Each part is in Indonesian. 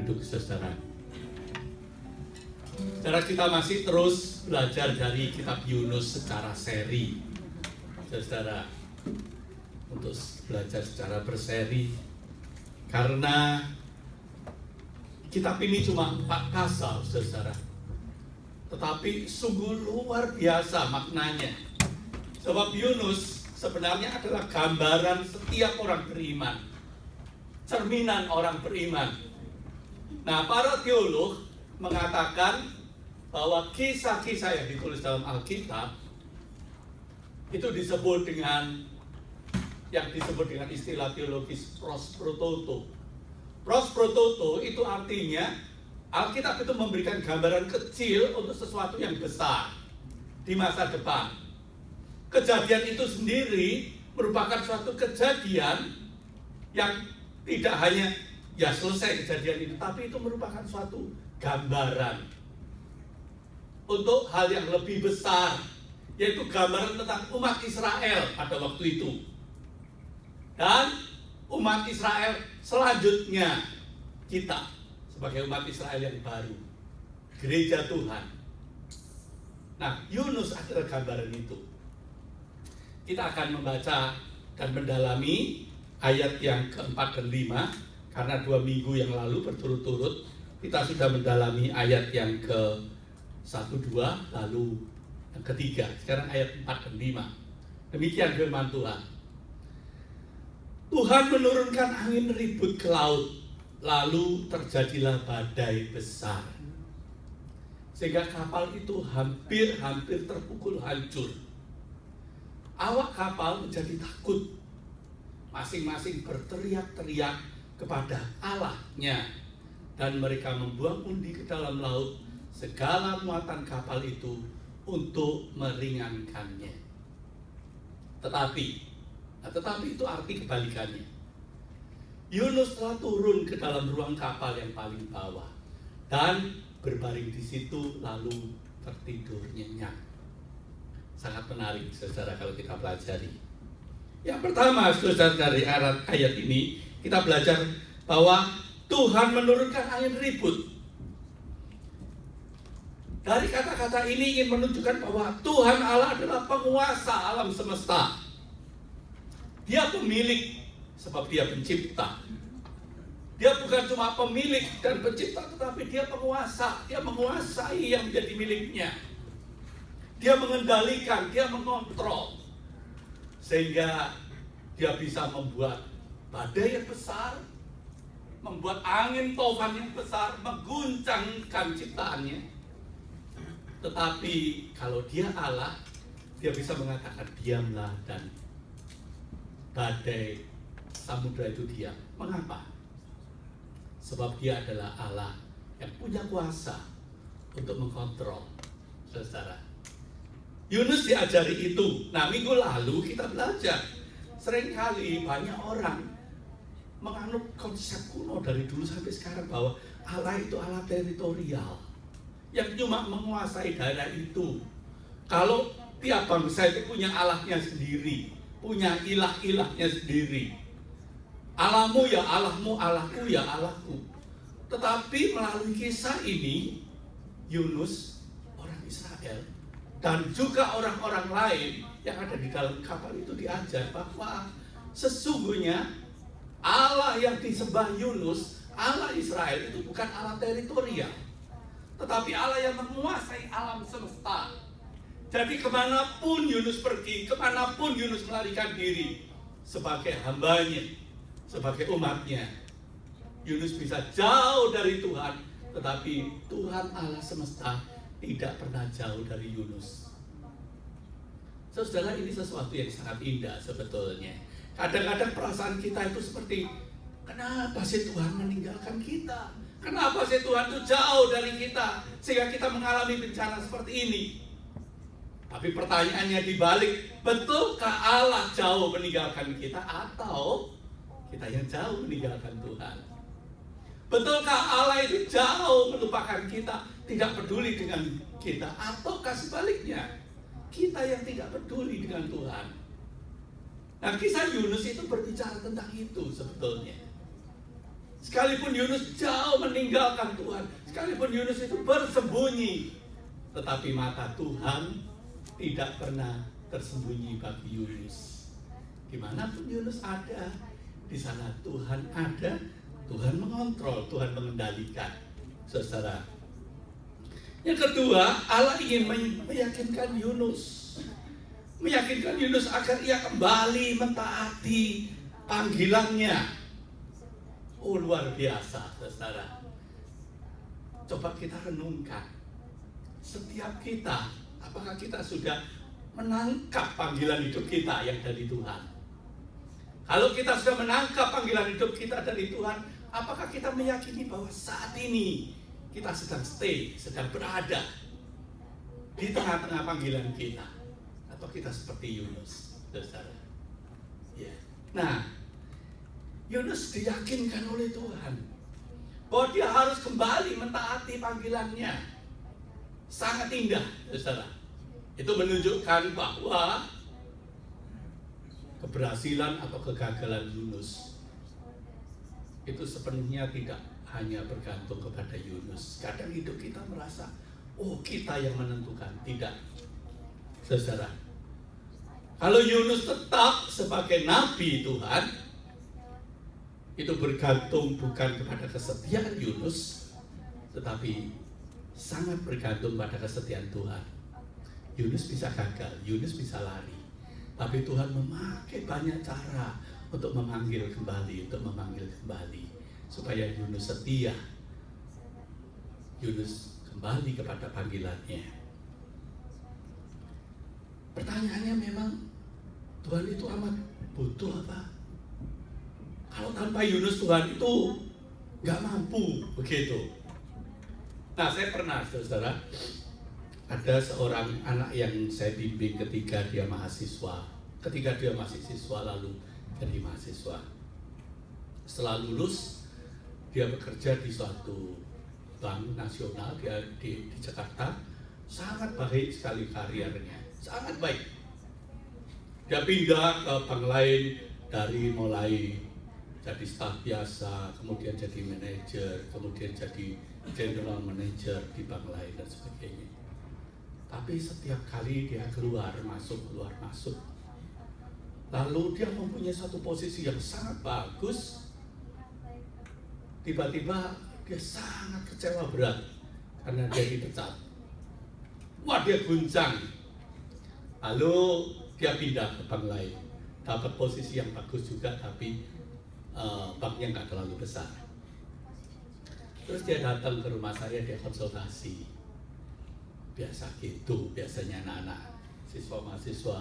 duduk, saudara. Saudara, kita masih terus belajar dari kitab Yunus secara seri, saudara, untuk belajar secara berseri. Karena kitab ini cuma 4 pasal, saudara, tetapi sungguh luar biasa maknanya. Sebab Yunus sebenarnya adalah gambaran setiap orang beriman, cerminan orang beriman. Nah, para teolog mengatakan bahwa kisah-kisah yang ditulis dalam Alkitab itu disebut dengan istilah teologis pros pro toto. Pros pro toto itu artinya Alkitab itu memberikan gambaran kecil untuk sesuatu yang besar di masa depan. Kejadian itu sendiri merupakan suatu kejadian yang tidak hanya selesai kejadian itu, tapi itu merupakan suatu gambaran untuk hal yang lebih besar, yaitu gambaran tentang umat Israel pada waktu itu. Dan umat Israel selanjutnya, kita sebagai umat Israel yang baru, gereja Tuhan. Nah, Yunus adalah gambaran itu. Kita akan membaca dan mendalami ayat yang keempat dan 5, karena 2 minggu yang lalu berturut-turut kita sudah mendalami ayat yang ke-1, 2, lalu yang ketiga. Sekarang ayat 4 dan 5. Demikian firman Tuhan. Tuhan menurunkan angin ribut ke laut, lalu terjadilah badai besar, sehingga kapal itu hampir terpukul hancur. Awak kapal menjadi takut, masing-masing berteriak-teriak kepada Allahnya, dan mereka membuang undi ke dalam laut segala muatan kapal itu untuk meringankannya. Tetapi itu arti kebalikannya. Yunus telah turun ke dalam ruang kapal yang paling bawah dan berbaring di situ lalu tertidur nyenyak. Sangat menarik, saudara, kalau kita pelajari. Yang pertama, saudara, dari ayat ini kita belajar bahwa Tuhan menurunkan angin ribut. Dari kata-kata ini ingin menunjukkan bahwa Tuhan Allah adalah penguasa alam semesta. Dia pemilik, sebab Dia pencipta. Dia bukan cuma pemilik dan pencipta, tetapi Dia penguasa. Dia menguasai yang menjadi miliknya. Dia mengendalikan, Dia mengontrol, sehingga Dia bisa membuat badai yang besar, membuat angin tofan yang besar, mengguncangkan ciptaannya. Tetapi kalau Dia Allah, Dia bisa mengatakan diamlah, dan badai samudra itu diam. Mengapa? Sebab Dia adalah Allah yang punya kuasa untuk mengkontrol, saudara. Yunus diajari itu. Nah, minggu lalu kita belajar. Seringkali banyak orang menganut konsep kuno dari dulu sampai sekarang bahwa Allah itu Allah teritorial, yang cuma menguasai daerah itu. Kalau tiap bangsa itu punya Allahnya sendiri, punya ilah-ilahnya sendiri. Allahmu ya Allahmu, Allahku ya Allahku. Tetapi melalui kisah ini, Yunus, orang Israel, dan juga orang-orang lain yang ada di dalam kapal itu diajar bahwa sesungguhnya Allah yang disembah Yunus, Allah Israel, itu bukan Allah teritorial, tetapi Allah yang menguasai alam semesta. Jadi kemanapun Yunus pergi, kemanapun Yunus melarikan diri, sebagai hambanya, sebagai umatnya, Yunus bisa jauh dari Tuhan, tetapi Tuhan Allah semesta tidak pernah jauh dari Yunus. Saudara, ini sesuatu yang sangat indah sebetulnya. Kadang-kadang perasaan kita itu seperti, kenapa sih Tuhan meninggalkan kita? Kenapa sih Tuhan itu jauh dari kita sehingga kita mengalami bencana seperti ini? Tapi pertanyaannya dibalik, betulkah Allah jauh meninggalkan kita atau kita yang jauh meninggalkan Tuhan? Betulkah Allah itu jauh melupakan kita, tidak peduli dengan kita, ataukah sebaliknya, kita yang tidak peduli dengan Tuhan? Nah, kisah Yunus itu berbicara tentang itu sebetulnya. Sekalipun Yunus jauh meninggalkan Tuhan, sekalipun Yunus itu bersembunyi, tetapi mata Tuhan tidak pernah tersembunyi bagi Yunus. Dimanapun Yunus ada, di sana Tuhan ada, Tuhan mengontrol, Tuhan mengendalikan. Saudara, yang kedua, Allah ingin meyakinkan Yunus, agar ia kembali mentaati panggilannya. Oh, luar biasa, saudara. Coba kita renungkan, setiap kita, apakah kita sudah menangkap panggilan hidup kita yang dari Tuhan? Kalau kita sudah menangkap panggilan hidup kita dari Tuhan, apakah kita meyakini bahwa saat ini kita sedang berada di tengah-tengah panggilan kita? Atau kita seperti Yunus, saudara? Ya. Nah, Yunus diyakinkan oleh Tuhan bahwa dia harus kembali mentaati panggilannya. Sangat indah, saudara. Itu menunjukkan bahwa keberhasilan atau kegagalan Yunus itu sepenuhnya tidak hanya bergantung kepada Yunus. Kadang hidup kita merasa, oh kita yang menentukan. Tidak, saudara. Kalau Yunus tetap sebagai nabi Tuhan, itu bergantung bukan kepada kesetiaan Yunus, tetapi sangat bergantung pada kesetiaan Tuhan. Yunus bisa gagal, Yunus bisa lari, tapi Tuhan memakai banyak cara untuk memanggil kembali, supaya Yunus setia, Yunus kembali kepada panggilannya. Pertanyaannya memang, Tuhan itu amat butuh apa? Kalau tanpa Yunus Tuhan itu nggak mampu, begitu. Nah, saya pernah, saudara, ada seorang anak yang saya bimbing ketika dia masih siswa lalu jadi mahasiswa. Setelah lulus, dia bekerja di suatu bank nasional di Jakarta. Sangat baik sekali karirnya, sangat baik. Dia pindah ke bank lain dari mulai jadi staf biasa, kemudian jadi manajer, kemudian jadi general manager di bank lain dan sebagainya. Tapi setiap kali dia keluar masuk, lalu dia mempunyai satu posisi yang sangat bagus, tiba-tiba dia sangat kecewa berat karena dia dipecat. Wah, dia guncang. Lalu dia pindah ke bank lain, dapat posisi yang bagus juga, tapi banknya nggak terlalu besar. Terus dia datang ke rumah saya, dia konsultasi. Biasa gitu, biasanya anak-anak mahasiswa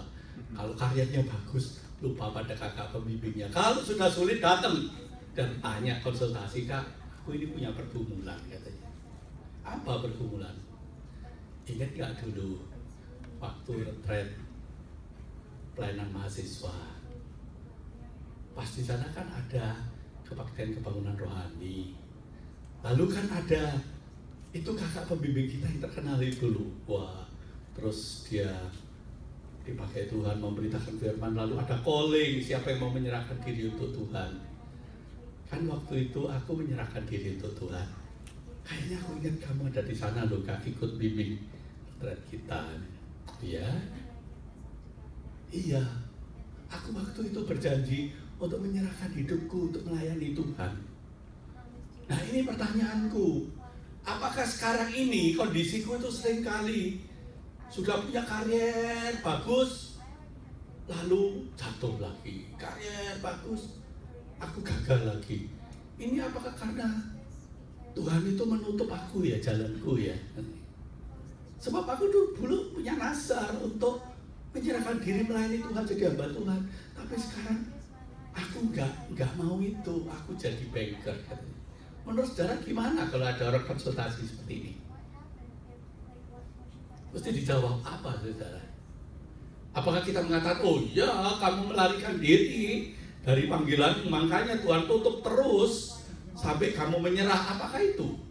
kalau karyanya bagus, lupa pada kakak pembimbingnya. Kalau sudah sulit datang dan tanya konsultasi, Kak, aku ini punya pergumulan, katanya. Apa pergumulan? Ingat nggak dulu waktu retret pelayanan mahasiswa? Pas di sana kan ada kebaktian kebangunan rohani. Lalu kan ada itu kakak pembimbing kita yang terkenal itu dulu. Wah, terus dia dipakai Tuhan memberitakan firman. Lalu ada calling, siapa yang mau menyerahkan diri untuk Tuhan. Kan waktu itu aku menyerahkan diri untuk Tuhan. Kayaknya aku ingat kamu ada di sana loh, Kak, ikut bimbing kita. Iya. Iya. Aku waktu itu berjanji untuk menyerahkan hidupku untuk melayani Tuhan. Nah, ini pertanyaanku. Apakah sekarang ini kondisiku itu seringkali sudah punya karier bagus, lalu jatuh lagi, karier bagus, aku gagal lagi. Ini apakah karena Tuhan itu menutup aku ya, jalanku ya? Sebab aku dulu punya nazar untuk menyerahkan diri melayani Tuhan, jadi hamba Tuhan. Tapi sekarang aku nggak mau itu, aku jadi banker. Menurut saudara gimana kalau ada orang konsultasi seperti ini? Mesti dijawab apa, saudara? Apakah kita mengatakan, oh ya, kamu melarikan diri dari panggilan, makanya Tuhan tutup terus sampai kamu menyerah? Apakah itu?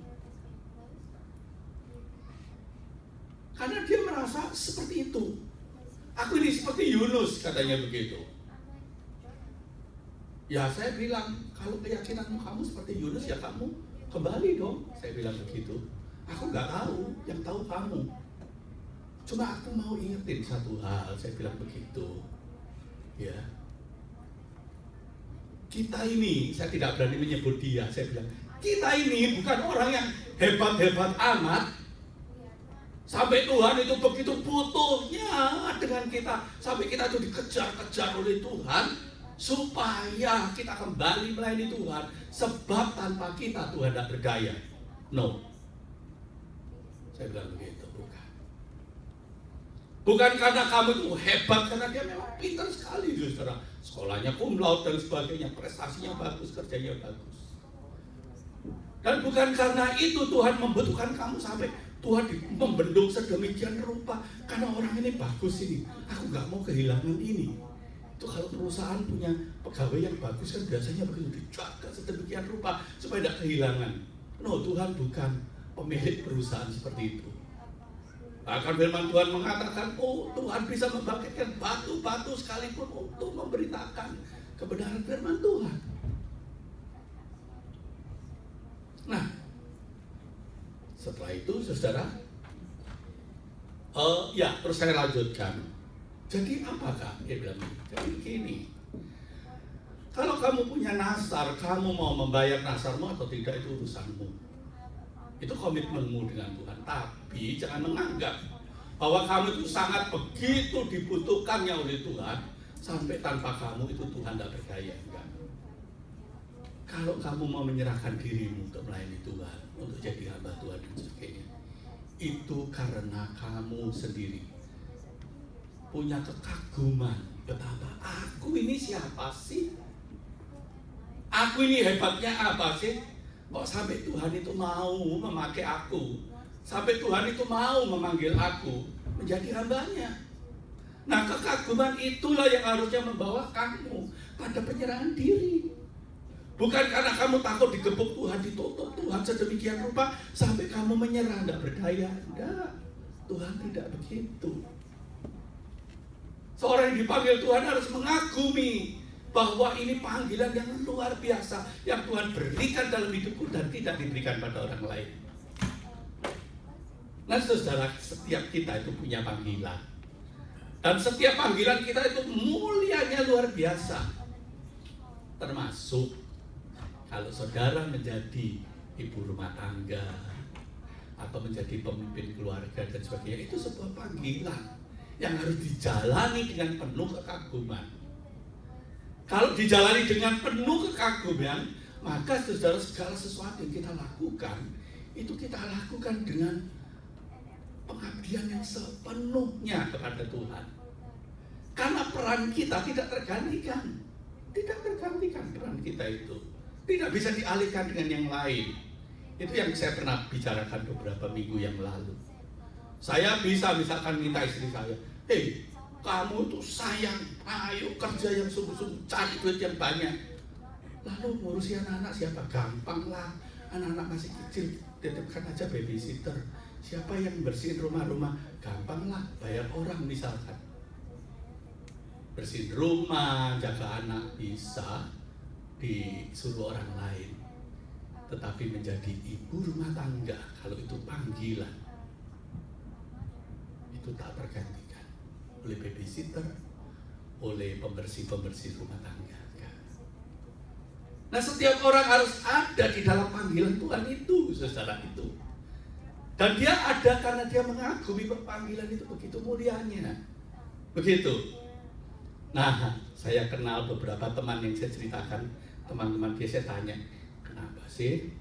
Karena dia merasa seperti itu. Aku ini seperti Yunus, katanya begitu. Ya saya bilang, kalau keyakinanmu kamu seperti Yunus ya kamu kembali dong. Saya bilang begitu. Aku nggak tahu, yang tahu kamu. Cuma aku mau ingetin satu hal, saya bilang begitu. Ya. Kita ini, saya tidak berani menyebut dia, saya bilang, kita ini bukan orang yang hebat-hebat amat. Sampai Tuhan itu begitu butuhnya dengan kita. Sampai kita itu dikejar-kejar oleh Tuhan. Supaya kita kembali melayani Tuhan. Sebab tanpa kita Tuhan tidak berdaya. No. Saya bilang begitu, bukan. Bukan karena kamu itu hebat, karena dia memang pintar sekali saudara. Sekolahnya cum laude dan sebagainya, prestasinya bagus, kerjanya bagus. Dan bukan karena itu Tuhan membutuhkan kamu sampai Tuhan membendung sedemikian rupa. Karena orang ini bagus ini, aku gak mau kehilangan ini. Itu kalau perusahaan punya pegawai yang bagus kan biasanya begitu, dijaga sedemikian rupa supaya tidak kehilangan. No, Tuhan bukan pemilik perusahaan seperti itu. Bahkan firman Tuhan mengatakan, oh Tuhan bisa membangkitkan batu-batu sekalipun untuk memberitakan kebenaran firman Tuhan. Nah, setelah itu saudara, ya terus saya lanjutkan. Jadi apakah? Dia bilang, jadi begini. Kalau kamu punya nasar, kamu mau membayar nasarmu atau tidak itu urusanmu. Itu komitmenmu dengan Tuhan. Tapi jangan menganggap bahwa kamu itu sangat begitu dibutuhkannya oleh Tuhan sampai tanpa kamu itu Tuhan tidak berdaya. Enggak. Kalau kamu mau menyerahkan dirimu untuk melayani Tuhan, untuk jadi hamba Tuhan dan sebagainya, itu karena kamu sendiri punya kekaguman. Betapa aku ini siapa sih? Aku ini hebatnya apa sih? Kok sampai Tuhan itu mau memakai aku? Sampai Tuhan itu mau memanggil aku menjadi hambanya. Nah, kekaguman itulah yang harusnya membawa kamu pada penyerahan diri. Bukan karena kamu takut digebuk Tuhan, ditutup Tuhan sedemikian rupa sampai kamu menyerah, tidak berdaya. Tidak, Tuhan tidak begitu. Seorang yang dipanggil Tuhan harus mengagumi bahwa ini panggilan yang luar biasa yang Tuhan berikan dalam hidupku dan tidak diberikan pada orang lain. Nah saudara, setiap kita itu punya panggilan. Dan setiap panggilan kita itu mulianya luar biasa. Termasuk kalau saudara menjadi ibu rumah tangga atau menjadi pemimpin keluarga dan sebagainya, itu sebuah panggilan yang harus dijalani dengan penuh kekaguman. Kalau dijalani dengan penuh kekaguman, maka saudara segala sesuatu yang kita lakukan, itu kita lakukan dengan pengabdian yang sepenuhnya kepada Tuhan. Karena peran kita tidak tergantikan. Tidak tergantikan peran kita itu. Tidak bisa dialihkan dengan yang lain. Itu yang saya pernah bicarakan beberapa minggu yang lalu. Saya bisa misalkan minta istri saya, hei, kamu tuh sayang, ayo kerja yang sungguh-sungguh, cari duit yang banyak. Lalu ngurusi anak-anak siapa? Gampang lah, anak-anak masih kecil, titipkan aja babysitter. Siapa yang bersihin rumah-rumah? Gampang lah, bayar orang misalkan. Bersihin rumah, jaga anak bisa disuruh orang lain. Tetapi menjadi ibu rumah tangga, kalau itu panggilan, itu tak tergantikan oleh babysitter, oleh pembersih-pembersih rumah tangga. Nah, setiap orang harus ada di dalam panggilan Tuhan itu, saudara itu. Dan dia ada karena dia mengagumi panggilan itu begitu mulianya. Begitu. Nah, saya kenal beberapa teman yang saya ceritakan, teman-teman dia, saya tanya, kenapa sih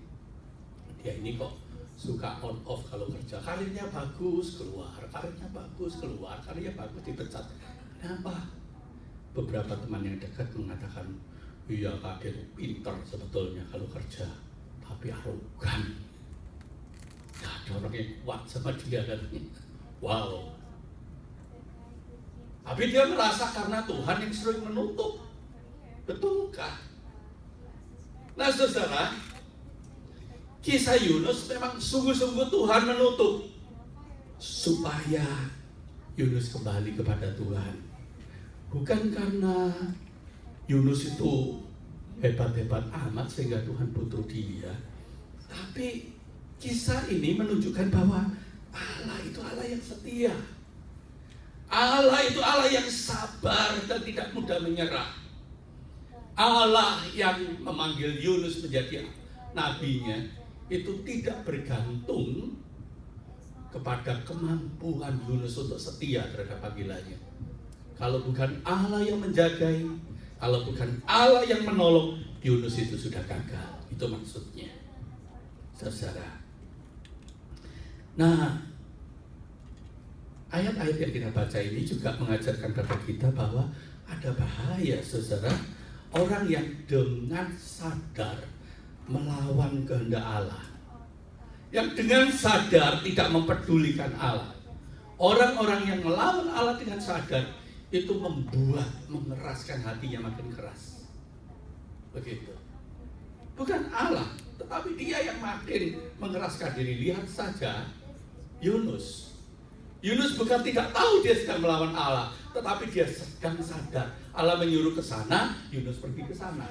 dia ini kok suka on off kalau kerja? Karirnya bagus keluar, karirnya bagus keluar, karirnya bagus dipecat. Kenapa? Beberapa teman yang dekat mengatakan, iya Kak, dia itu pintar sebetulnya kalau kerja, tapi arogan. Gak ada orang yang kuat sama dia katanya. Wow. Tapi dia merasa karena Tuhan yang sering menutup. Betulkah? Nah saudara, kisah Yunus memang sungguh-sungguh Tuhan menutup supaya Yunus kembali kepada Tuhan. Bukan karena Yunus itu hebat-hebat amat sehingga Tuhan butuh dia. Tapi kisah ini menunjukkan bahwa Allah itu Allah yang setia. Allah itu Allah yang sabar dan tidak mudah menyerah. Allah yang memanggil Yunus menjadi nabinya itu tidak bergantung kepada kemampuan Yunus untuk setia terhadap panggilannya. Kalau bukan Allah yang menjagai, kalau bukan Allah yang menolong, Yunus itu sudah gagal. Itu maksudnya, saudara. Nah, ayat-ayat yang kita baca ini juga mengajarkan kepada kita bahwa ada bahaya, saudara, orang yang dengan sadar melawan kehendak Allah, yang dengan sadar tidak mempedulikan Allah. Orang-orang yang melawan Allah dengan sadar itu mengeraskan hatinya makin keras. Begitu. Bukan Allah, tetapi dia yang makin mengeraskan diri. Lihat saja Yunus. Yunus bukan tidak tahu dia sedang melawan Allah, tetapi dia sedang sadar. Allah menyuruh ke sana, Yunus pergi ke sana.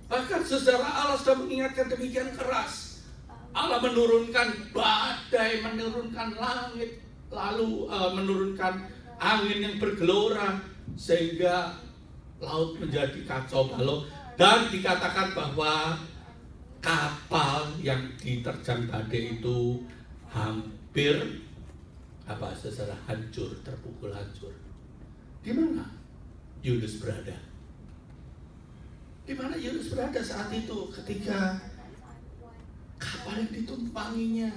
Bahkan saudara, Allah sudah mengingatkan demikian keras. Allah menurunkan badai, menurunkan langit, lalu menurunkan angin yang bergelora sehingga laut menjadi kacau balau, dan dikatakan bahwa kapal yang diterjang badai itu hampir saudara hancur, terpukul hancur. Di mana Yunus berada? Di mana Yunus berada saat itu ketika kapal yang ditumpanginya,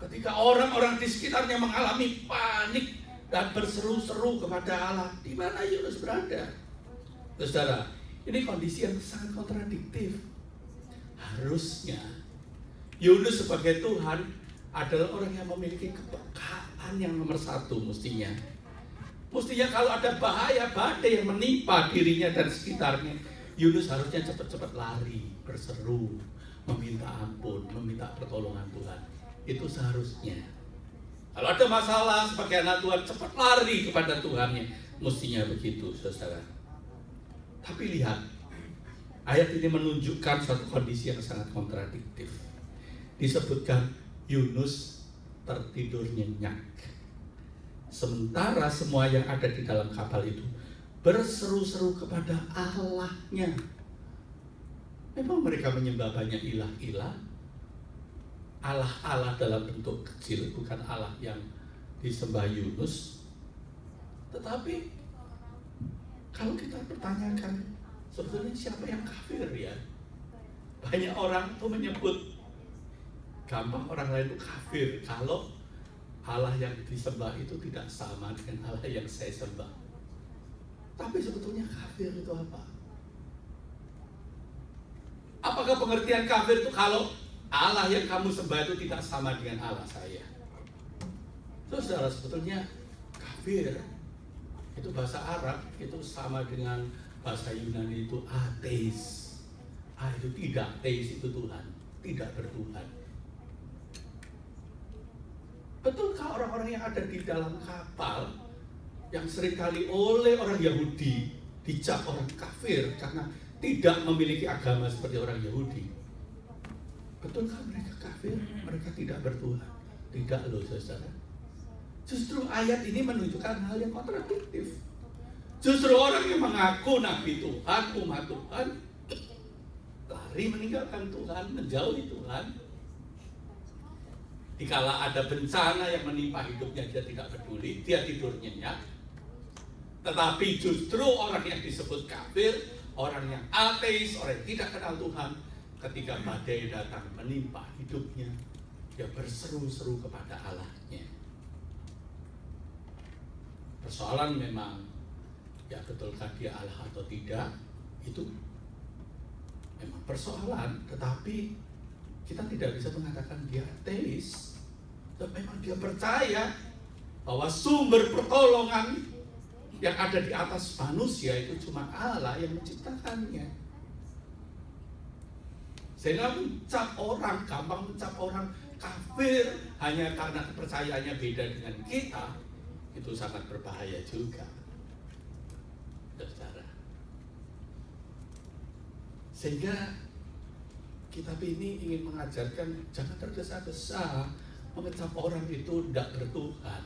ketika orang-orang di sekitarnya mengalami panik dan berseru-seru kepada Allah? Di mana Yunus berada? Saudara, ini kondisi yang sangat kontradiktif. Harusnya Yunus sebagai Tuhan adalah orang yang memiliki kepekaan yang nomor satu mestinya. Mestinya kalau ada bahaya badai yang menimpa dirinya dan sekitarnya, Yunus harusnya cepat-cepat lari, berseru, meminta ampun, meminta pertolongan Tuhan. Itu seharusnya. Kalau ada masalah sebagai anak Tuhan, cepat lari kepada Tuhannya. Mestinya begitu, saudara. Tapi lihat, ayat ini menunjukkan suatu kondisi yang sangat kontradiktif. Disebutkan Yunus tertidur nyenyak, sementara semua yang ada di dalam kapal itu berseru-seru kepada Allahnya. Memang mereka menyembah banyak ilah-ilah, Allah-Allah dalam bentuk kecil, bukan Allah yang disembah Yunus. Tetapi kalau kita pertanyakan, sebetulnya siapa yang kafir ya? Banyak orang tuh menyebut, gampang orang lain itu kafir kalau Allah yang disembah itu tidak sama dengan Allah yang saya sembah. Tapi sebetulnya kafir itu apa? Apakah pengertian kafir itu kalau Allah yang kamu sembah itu tidak sama dengan Allah saya? Saudara, sebetulnya kafir itu bahasa Arab, itu sama dengan bahasa Yunani itu ateis. Itu tidak, teis itu Tuhan, tidak bertuhan. Betulkah orang-orang yang ada di dalam kapal yang seringkali oleh orang Yahudi dicap orang kafir karena tidak memiliki agama seperti orang Yahudi? Betulkah mereka kafir? Mereka tidak bertuhan? Tidak loh, saudara. Justru ayat ini menunjukkan hal yang kontradiktif. Justru orang yang mengaku nabi Tuhan, umat Tuhan, lari meninggalkan Tuhan, menjauhi Tuhan. Dikala ada bencana yang menimpa hidupnya, dia tidak peduli, dia tidur nyenyak. Tetapi justru orang yang disebut kafir, orang yang ateis, orang yang tidak kenal Tuhan, ketika badai datang menimpa hidupnya, dia berseru-seru kepada Allahnya. Persoalan memang, ya betulkah dia Allah atau tidak, itu memang persoalan. Tetapi kita tidak bisa mengatakan dia ateis. Dan memang dia percaya bahwa sumber pertolongan yang ada di atas manusia itu cuma Allah yang menciptakannya. Sehingga gampang mencap orang kafir hanya karena kepercayaannya beda dengan kita, itu sangat berbahaya juga, saudara. Sehingga kitab ini ingin mengajarkan jangan tergesa-gesa mengecap orang itu tidak bertuhan.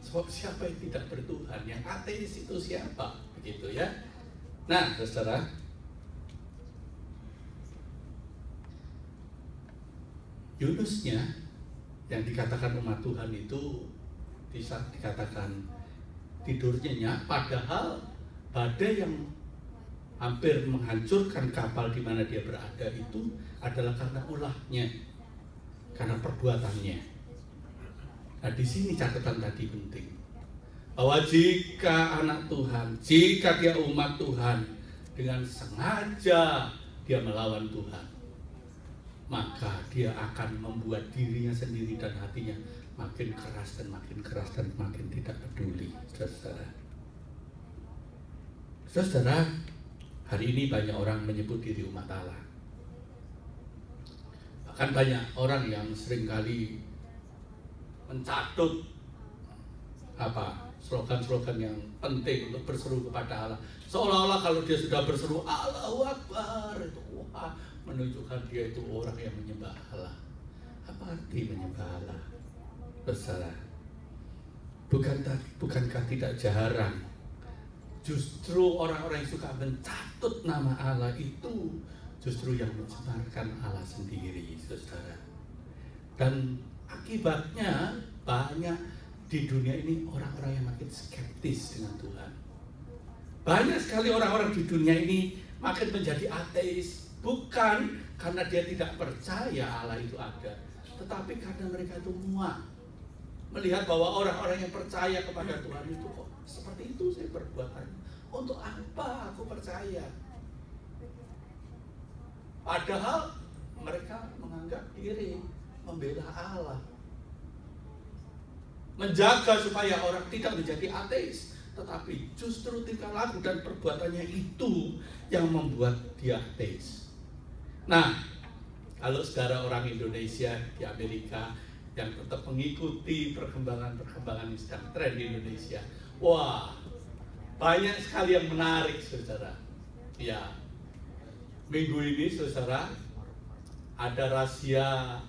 Sebab siapa yang tidak bertuhan? Yang ateis itu siapa? Begitu ya. Nah, saudara, Yunusnya yang dikatakan umat Tuhan itu bisa dikatakan tidur nyenyak, padahal badai yang hampir menghancurkan kapal di mana dia berada itu adalah karena ulahnya, karena perbuatannya. Nah, di sini catatan tadi penting, bahwa jika anak Tuhan, jika dia umat Tuhan dengan sengaja dia melawan Tuhan, maka dia akan membuat dirinya sendiri dan hatinya makin keras dan makin tidak peduli. Saudara, saudara, hari ini banyak orang menyebut diri umat Allah. Bahkan banyak orang yang seringkali mencatut slogan-slogan yang penting untuk berseru kepada Allah. Seolah-olah kalau dia sudah berseru Allahu Akbar, itu wah, menunjukkan dia itu orang yang menyembah Allah. Apa arti menyembah Allah? Saudara, bukankah tidak jarang justru orang-orang yang suka mencatut nama Allah itu justru yang mencemarkan Allah sendiri, saudara. Dan akibatnya banyak di dunia ini orang-orang yang makin skeptis dengan Tuhan. Banyak sekali orang-orang di dunia ini makin menjadi ateis, bukan karena dia tidak percaya Allah itu ada, tetapi karena mereka itu muak melihat bahwa orang-orang yang percaya kepada Tuhan itu kok seperti itu saya perbuatannya. Untuk apa aku percaya? Padahal mereka menganggap diri membela Allah, menjaga supaya orang tidak menjadi ateis, tetapi justru tingkah laku dan perbuatannya itu yang membuat dia ateis. Nah, kalau saudara orang Indonesia di Amerika yang tetap mengikuti perkembangan yang sedang tren di Indonesia, wah, banyak sekali yang menarik, saudara. Ya, minggu ini, saudara, ada rahasia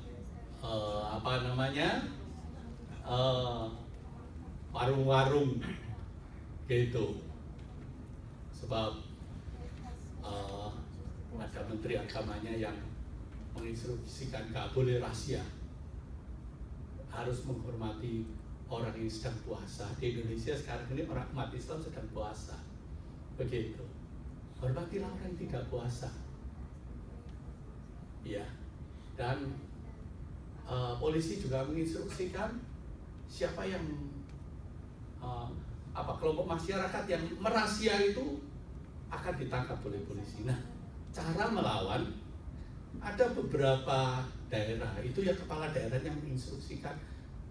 warung-warung gitu. Sebab ada menteri agamanya yang menginstruksikan gak boleh rahasia, harus menghormati orang yang sedang puasa. Di Indonesia sekarang ini orang umat Islam sedang puasa, begitu. Hormatilah orang yang tidak puasa, ya. Dan polisi juga menginstruksikan siapa yang kelompok masyarakat yang merahasia itu akan ditangkap oleh polisi. Nah, cara melawan, ada beberapa daerah itu ya kepala daerah yang menginstruksikan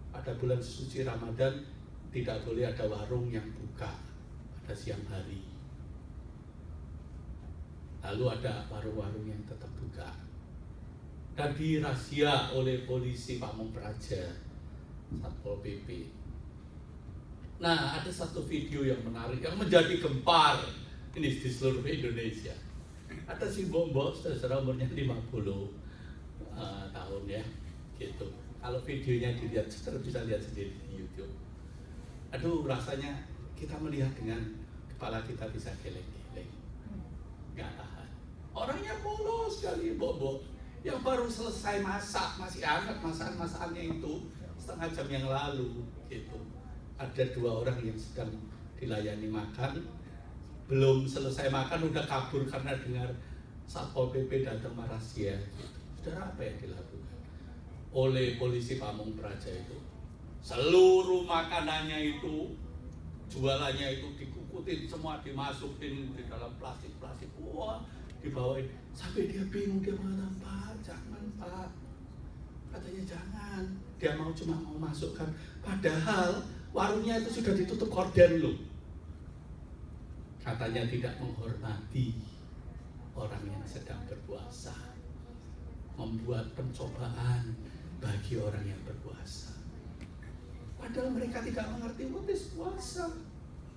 pada bulan suci Ramadan tidak boleh ada warung yang buka pada siang hari. Lalu ada warung-warung yang tetap buka dan dirazia oleh polisi Pamung Praja, Satpol PP. Nah, ada satu video yang menarik yang menjadi gempar ini di seluruh Indonesia. Ada si mbok-mbok, saudara, umurnya 50 tahun ya, gitu. Kalau videonya dilihat, saudara bisa lihat sendiri di YouTube. Aduh, rasanya kita melihat dengan kepala kita bisa geleng-geleng, nggak tahan. Orangnya polos sekali, mbok-mbok yang baru selesai masak, masih hangat masakannya itu setengah jam yang lalu, gitu. Ada 2 orang yang sedang dilayani makan, belum selesai makan udah kabur karena dengar Satpol PP datang merazia. Saudara, apa yang dilakukan oleh polisi Pamung Praja itu? Seluruh makanannya itu, jualannya itu dikukutin semua, dimasukin di dalam plastik-plastik, wah, dibawain. Sampai dia bingung, dia mengatakan, Pak, jangan Pak, katanya jangan. Dia cuma mau masukkan, padahal warungnya itu sudah ditutup korden loh. Katanya tidak menghormati orang yang sedang berpuasa, membuat pencobaan bagi orang yang berpuasa. Padahal mereka tidak mengerti what is puasa.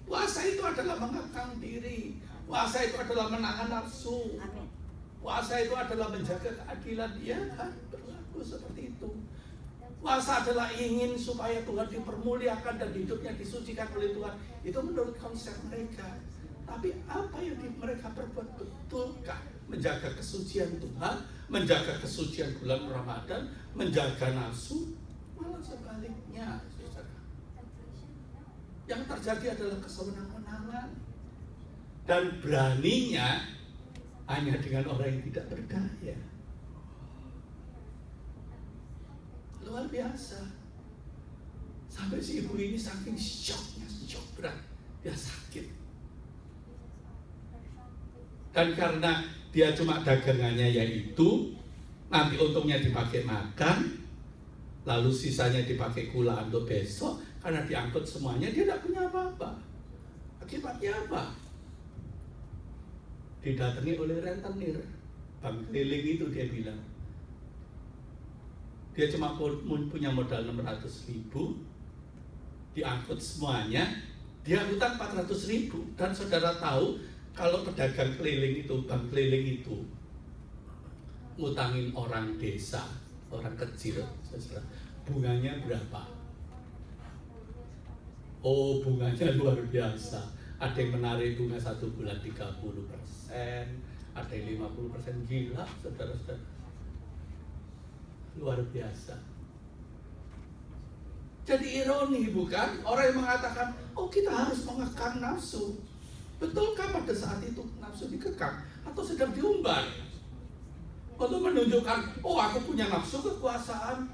Puasa itu adalah mengekang diri, Puasa itu adalah menahan nafsu. Puasa itu adalah menjaga keadilan. Ya, berlaku seperti itu. Puasa adalah ingin supaya Tuhan dipermuliakan dan hidupnya disucikan oleh Tuhan. Itu menurut konsep mereka. Tapi apa yang mereka perbuat betulkah? Menjaga kesucian Tuhan, menjaga kesucian bulan Ramadan, menjaga nafsu? Malah sebaliknya, saudara. Yang terjadi adalah kesewenang-wenangan. Dan beraninya hanya dengan orang yang tidak berdaya. Luar biasa. Sampai si ibu ini saking syoknya, syok berat, dia sakit. Dan karena dia cuma dagangannya yaitu, nanti untungnya dipakai makan, lalu sisanya dipakai gula untuk besok, karena diangkut semuanya, dia tidak punya apa-apa. Akibatnya apa? Didatangi oleh rentenir, bank keliling itu dia bilang. Dia cuma punya modal 600.000, diangkut semuanya, dia hutang 400.000. Dan saudara tahu, kalau pedagang keliling itu, bank keliling itu, ngutangin orang desa, orang kecil, saudara, bunganya berapa? Oh, bunganya luar biasa. Ada yang menarik bunga 1 bulan 30%, ada yang 50%, gila, saudara-saudara. Luar biasa. Jadi ironi, bukan? Orang yang mengatakan, oh kita harus mengekang nafsu. Betulkah pada saat itu nafsu dikekang atau sedang diumbar? Untuk menunjukkan, oh aku punya nafsu kekuasaan,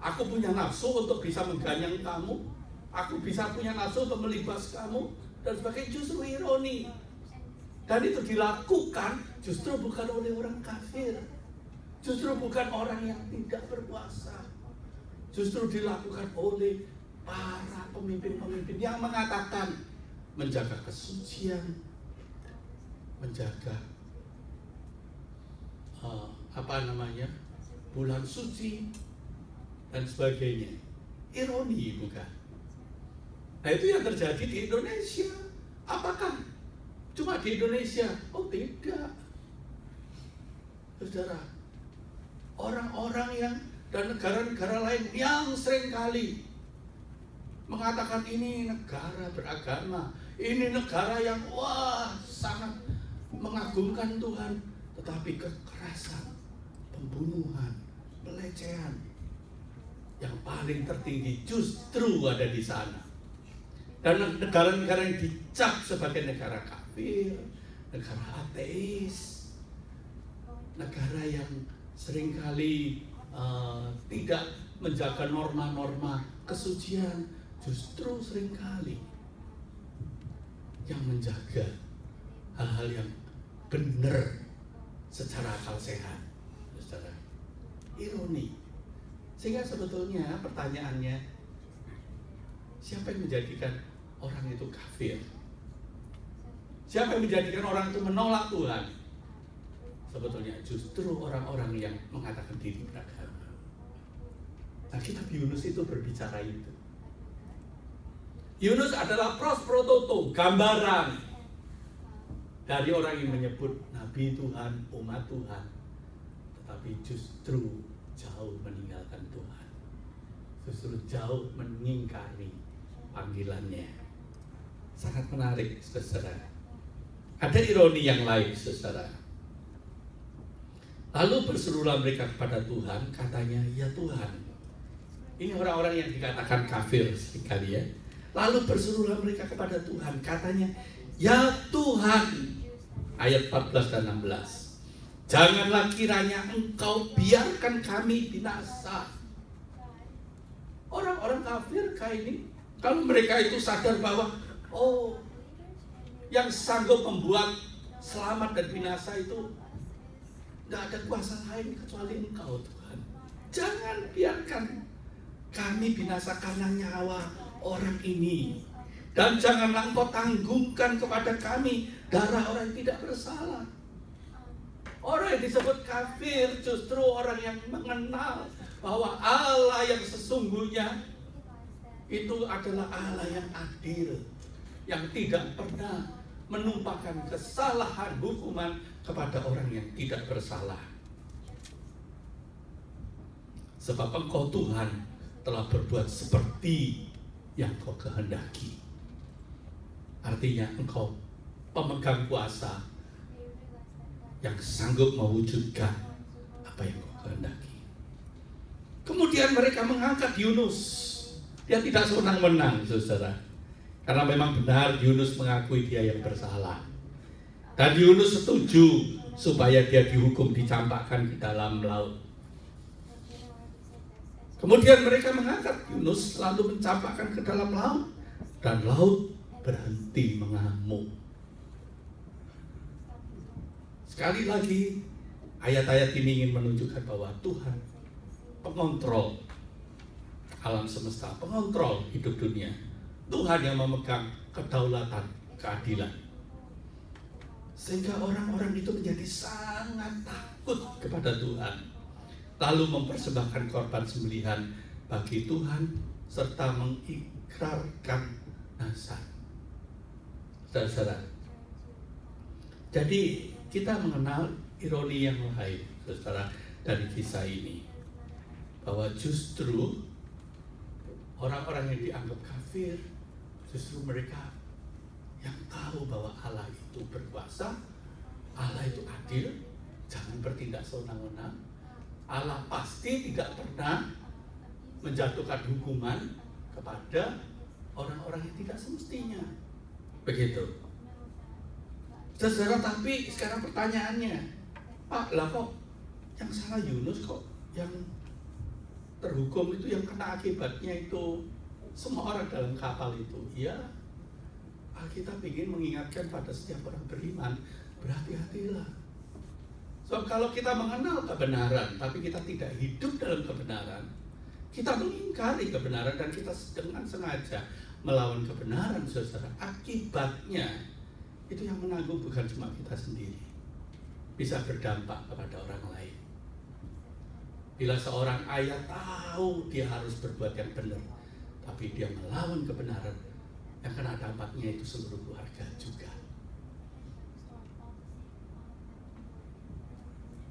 aku punya nafsu untuk bisa mengganyang kamu, aku bisa punya nafsu untuk melibas kamu, dan sebagainya. Justru ironi. Dan itu dilakukan justru bukan oleh orang kafir, justru bukan orang yang tidak berpuasa, justru dilakukan oleh para pemimpin-pemimpin yang mengatakan menjaga kesucian, menjaga bulan suci dan sebagainya. Ironi, bukan? Nah, itu yang terjadi di Indonesia. Apakah cuma di Indonesia? Oh tidak, saudara. Orang-orang yang dan negara-negara lain yang seringkali mengatakan ini negara beragama, ini negara yang sangat mengagungkan Tuhan, tetapi kekerasan, pembunuhan, pelecehan yang paling tertinggi justru ada di sana. Dan negara-negara yang dicap sebagai negara kafir, negara ateis, negara yang seringkali tidak menjaga norma-norma kesucian, justru seringkali yang menjaga hal-hal yang benar secara akal sehat. Saudara, ironi. Sehingga sebetulnya pertanyaannya, siapa yang menjadikan orang itu kafir? Siapa yang menjadikan orang itu menolak Tuhan? Sebetulnya justru orang-orang yang mengatakan diri beragama. Nah, kitab Yunus itu berbicara itu. Yunus adalah pros pro toto, gambaran dari orang yang menyebut Nabi Tuhan, umat Tuhan, tetapi justru jauh meninggalkan Tuhan, justru jauh mengingkari panggilannya. Sangat menarik, saudara. Ada ironi yang lain, saudara. Lalu berserulah mereka kepada Tuhan, katanya, ya Tuhan. Ini orang-orang yang dikatakan kafir sekali ya. Lalu berserulah mereka kepada Tuhan, katanya, ya Tuhan. Ayat 14 dan 16. Janganlah kiranya Engkau biarkan kami binasa. Orang-orang kafir kayak ini, kalau mereka itu sadar bahwa, oh, yang sanggup membuat selamat dan binasa itu tidak ada kuasa lain kecuali Engkau, Tuhan. Jangan biarkan kami binasa karena nyawa orang ini. Dan janganlah Engkau tanggungkan kepada kami darah orang yang tidak bersalah. Orang yang disebut kafir justru orang yang mengenal bahwa Allah yang sesungguhnya itu adalah Allah yang adil, yang tidak pernah menumpahkan kesalahan hukuman kepada orang yang tidak bersalah. Sebab Engkau Tuhan telah berbuat seperti yang Kau kehendaki. Artinya Engkau pemegang kuasa yang sanggup mewujudkan apa yang Kau kehendaki. Kemudian mereka mengangkat Yunus. Dia tidak senang-menang, saudara. Karena memang benar Yunus mengakui dia yang bersalah. Dan Yunus setuju supaya dia dihukum, dicampakkan ke dalam laut. Kemudian mereka mengangkat Yunus lalu mencampakkan ke dalam laut. Dan laut berhenti mengamuk. Sekali lagi, ayat-ayat ini ingin menunjukkan bahwa Tuhan pengontrol alam semesta, pengontrol hidup dunia. Tuhan yang memegang kedaulatan, keadilan. Sehingga orang-orang itu menjadi sangat takut kepada Tuhan. Lalu mempersembahkan korban sembelihan bagi Tuhan serta mengikrarkan nazar. Saudara, jadi kita mengenal ironi yang lain, saudara, dari kisah ini, bahwa justru orang-orang yang dianggap kafir, justru mereka yang tahu bahwa Allah itu berkuasa, Allah itu adil, jangan bertindak sewenang-wenang. Allah pasti tidak pernah menjatuhkan hukuman kepada orang-orang yang tidak semestinya. Begitu. Saudara, tapi sekarang pertanyaannya, Pak, lah kok yang salah Yunus, kok yang terhukum itu, yang kena akibatnya itu semua orang dalam kapal itu? Ya, Alkitab ingin mengingatkan pada setiap orang beriman, berhati-hatilah. So, kalau kita mengenal kebenaran, tapi kita tidak hidup dalam kebenaran, kita mengingkari kebenaran dan kita dengan sengaja melawan kebenaran, saudara, akibatnya itu yang menanggung bukan cuma kita sendiri, bisa berdampak kepada orang lain. Bila seorang ayah tahu dia harus berbuat yang benar, tapi dia melawan kebenaran, yang kena dampaknya itu seluruh keluarga juga.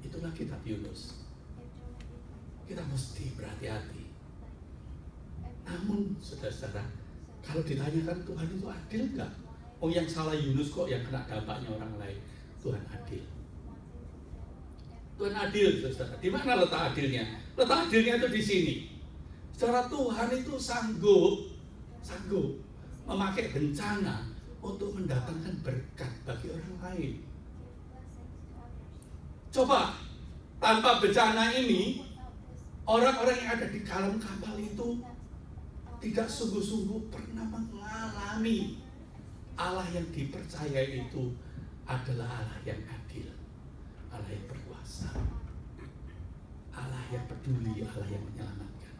Itulah kitab Yunus. Kita mesti berhati-hati. Namun, saudara-saudara, kalau ditanyakan Tuhan itu adil enggak? Oh, yang salah Yunus kok yang kena dampaknya orang lain. Tuhan adil. Tuhan adil, saudara. Di mana letak adilnya? Letak adilnya itu di sini. Secara Tuhan itu sanggup memakai bencana untuk mendatangkan berkat bagi orang lain. Coba, tanpa bencana ini, orang-orang yang ada di dalam kapal itu tidak sungguh-sungguh pernah mengalami Allah yang dipercaya itu adalah Allah yang adil, Allah yang berkuasa, Allah yang peduli, Allah yang menyelamatkan.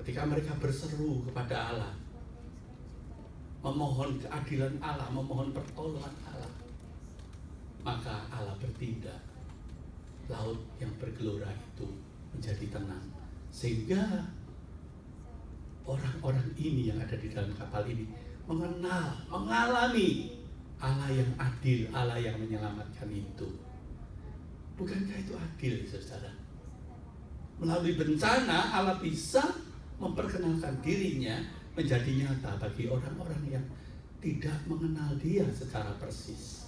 Ketika mereka berseru kepada Allah, memohon keadilan Allah, memohon pertolongan Allah, maka Allah bertindak. Laut yang bergelora itu menjadi tenang, sehingga orang-orang ini yang ada di dalam kapal ini mengalami Allah yang adil, Allah yang menyelamatkan itu. Bukankah itu adil, saudara? Melalui bencana Allah bisa memperkenalkan dirinya menjadi nyata bagi orang-orang yang tidak mengenal Dia secara persis.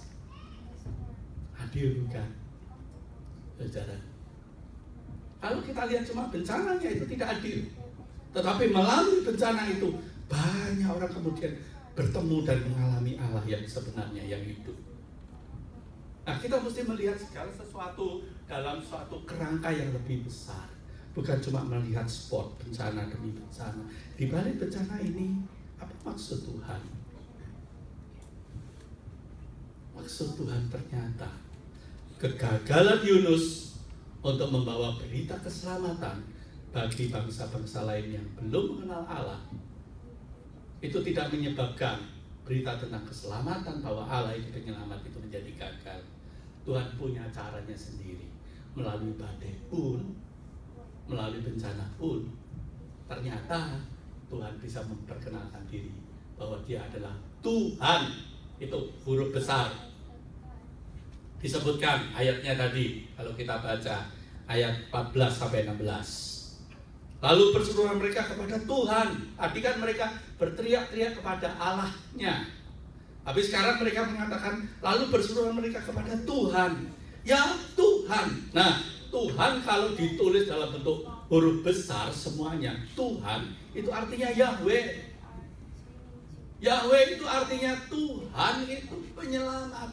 Adil bukan, saudara? Kalau kita lihat cuma bencananya itu tidak adil. Tetapi melalui bencana itu banyak orang kemudian bertemu dan mengalami Allah yang sebenarnya, yang hidup. Nah, kita mesti melihat segala sesuatu dalam suatu kerangka yang lebih besar. Bukan cuma melihat spot bencana demi bencana. Di balik bencana ini, apa maksud Tuhan? Maksud Tuhan ternyata kegagalan Yunus untuk membawa berita keselamatan bagi bangsa-bangsa lain yang belum mengenal Allah, itu tidak menyebabkan berita tentang keselamatan bahwa Allah itu penyelamat itu menjadi gagal. Tuhan punya caranya sendiri. Melalui badai pun, melalui bencana pun, ternyata Tuhan bisa memperkenalkan diri bahwa Dia adalah Tuhan. Itu huruf besar. Disebutkan ayatnya tadi, kalau kita baca ayat 14 sampai 16. Lalu perseruan mereka kepada Tuhan. Tadi kan mereka berteriak-teriak kepada Allahnya. Tapi sekarang mereka mengatakan, lalu perseruan mereka kepada Tuhan. Ya Tuhan. Nah, Tuhan kalau ditulis dalam bentuk huruf besar semuanya, Tuhan itu artinya Yahweh. Yahweh itu artinya Tuhan itu penyelamat.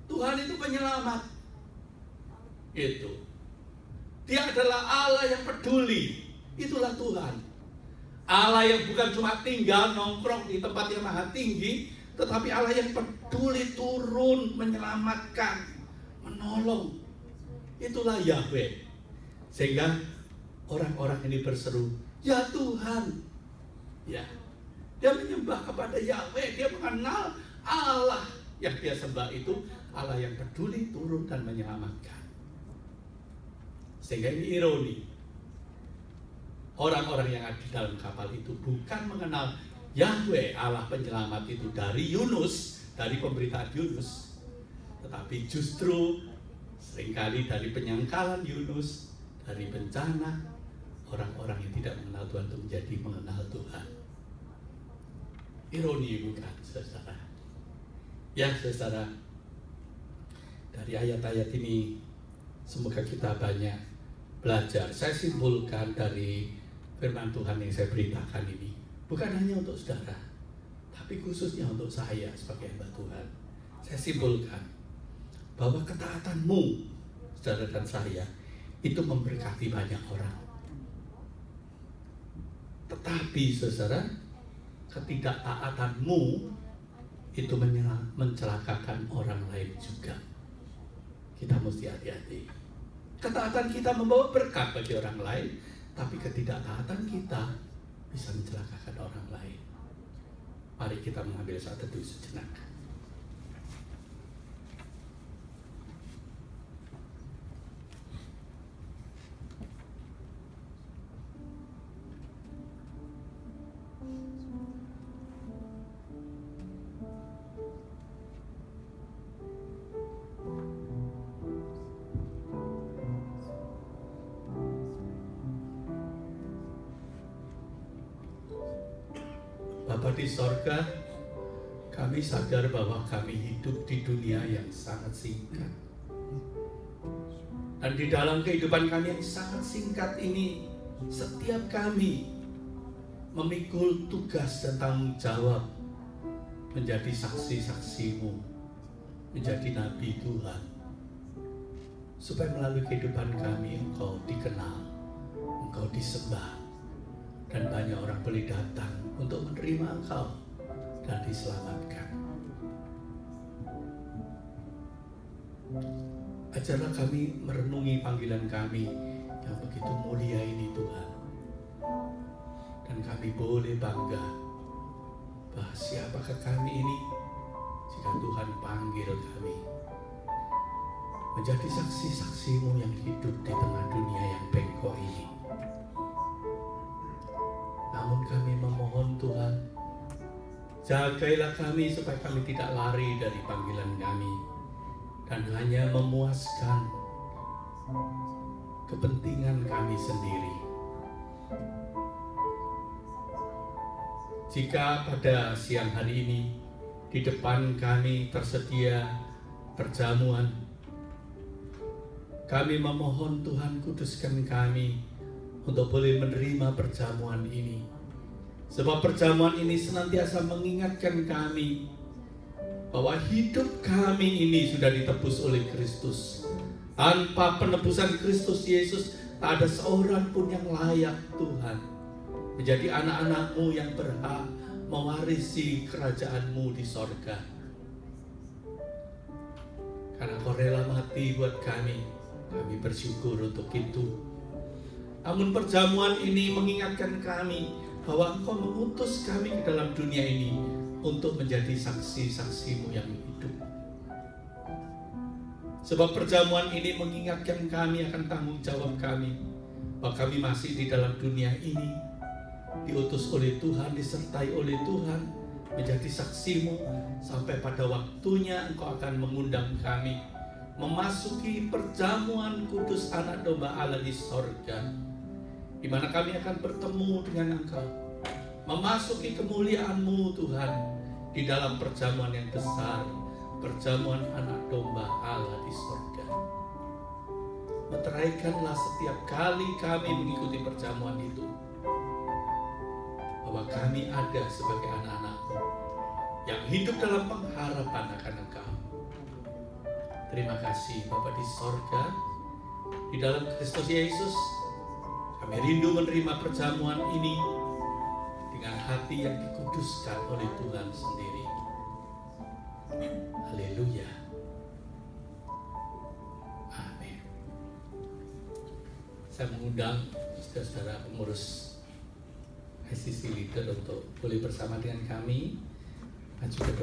Tuhan itu penyelamat. Itu. Dia adalah Allah yang peduli. Itulah Tuhan. Allah yang bukan cuma tinggal nongkrong di tempat yang maha tinggi, tetapi Allah yang peduli turun menyelamatkan, menolong. Itulah Yahweh. Sehingga orang-orang ini berseru, ya Tuhan. Ya. Dia menyembah kepada Yahweh. Dia mengenal Allah yang dia sembah itu Allah yang peduli turun dan menyelamatkan. Sehingga ini ironi. Orang-orang yang ada di dalam kapal itu bukan mengenal Yahweh Allah penyelamat itu dari Yunus, dari pemberitaan Yunus, tetapi justru seringkali dari penyangkalan Yunus, dari bencana, orang-orang yang tidak mengenal Tuhan itu menjadi mengenal Tuhan. Ironi bukan, saudara? Ya, saudara, dari ayat-ayat ini semoga kita banyak belajar. Saya simpulkan dari firman Tuhan yang saya beritakan ini, bukan hanya untuk saudara, tapi khususnya untuk saya sebagai hamba Tuhan. Saya simpulkan bahwa ketaatanmu, saudara dan saya, itu memberkati banyak orang. Tetapi saudara, ketidaktaatanmu itu mencelakakan orang lain juga. Kita mesti hati-hati. Ketaatan kita membawa berkat bagi orang lain, tapi ketidaktaatan kita bisa mencelakakan orang lain. Mari kita mengambil saat teduh sejenak. Bapa di sorga, kami sadar bahwa kami hidup di dunia yang sangat singkat. Dan di dalam kehidupan kami yang sangat singkat ini, setiap kami memikul tugas dan tanggung jawab menjadi saksi-saksi-Mu, menjadi nabi Tuhan, supaya melalui kehidupan kami Engkau dikenal, Engkau disembah, dan banyak orang boleh datang untuk menerima Engkau dan diselamatkan. Ajarlah kami merenungi panggilan kami yang begitu mulia ini Tuhan. Dan kami boleh bangga bahwa siapakah kami ini jika Tuhan panggil kami menjadi saksi-saksi-Mu yang hidup di tengah dunia yang bengkok ini. Namun kami memohon Tuhan, jagailah kami supaya kami tidak lari dari panggilan kami dan hanya memuaskan kepentingan kami sendiri. Jika pada siang hari ini di depan kami tersedia perjamuan, kami memohon Tuhan kuduskan kami untuk boleh menerima perjamuan ini. Sebab perjamuan ini senantiasa mengingatkan kami bahwa hidup kami ini sudah ditebus oleh Kristus. Tanpa penebusan Kristus Yesus, tak ada seorang pun yang layak Tuhan menjadi anak-anak-Mu yang berhak mewarisi kerajaan-Mu di sorga. Karena Kau rela mati buat kami bersyukur untuk itu. Namun perjamuan ini mengingatkan kami bahwa Engkau mengutus kami ke dalam dunia ini untuk menjadi saksi-saksi-Mu yang hidup. Sebab perjamuan ini mengingatkan kami akan tanggung jawab kami bahwa kami masih di dalam dunia ini diutus oleh Tuhan, disertai oleh Tuhan, menjadi saksimu, sampai pada waktunya Engkau akan mengundang kami memasuki perjamuan kudus anak domba Allah di sorga, di mana kami akan bertemu dengan Engkau, memasuki kemuliaan-Mu Tuhan, di dalam perjamuan yang besar, perjamuan anak domba Allah di sorga. Meteraikanlah setiap kali kami mengikuti perjamuan itu, bahwa kami ada sebagai anak-anak-Mu yang hidup dalam pengharapan akan Engkau. Terima kasih Bapa di sorga, di dalam Kristus Yesus, kami rindu menerima perjamuan ini dengan hati yang dikuduskan oleh Tuhan sendiri. Haleluya. Amin. Saya mengundang saudara-saudara pengurus ICC Leader untuk boleh bersama dengan kami maju ke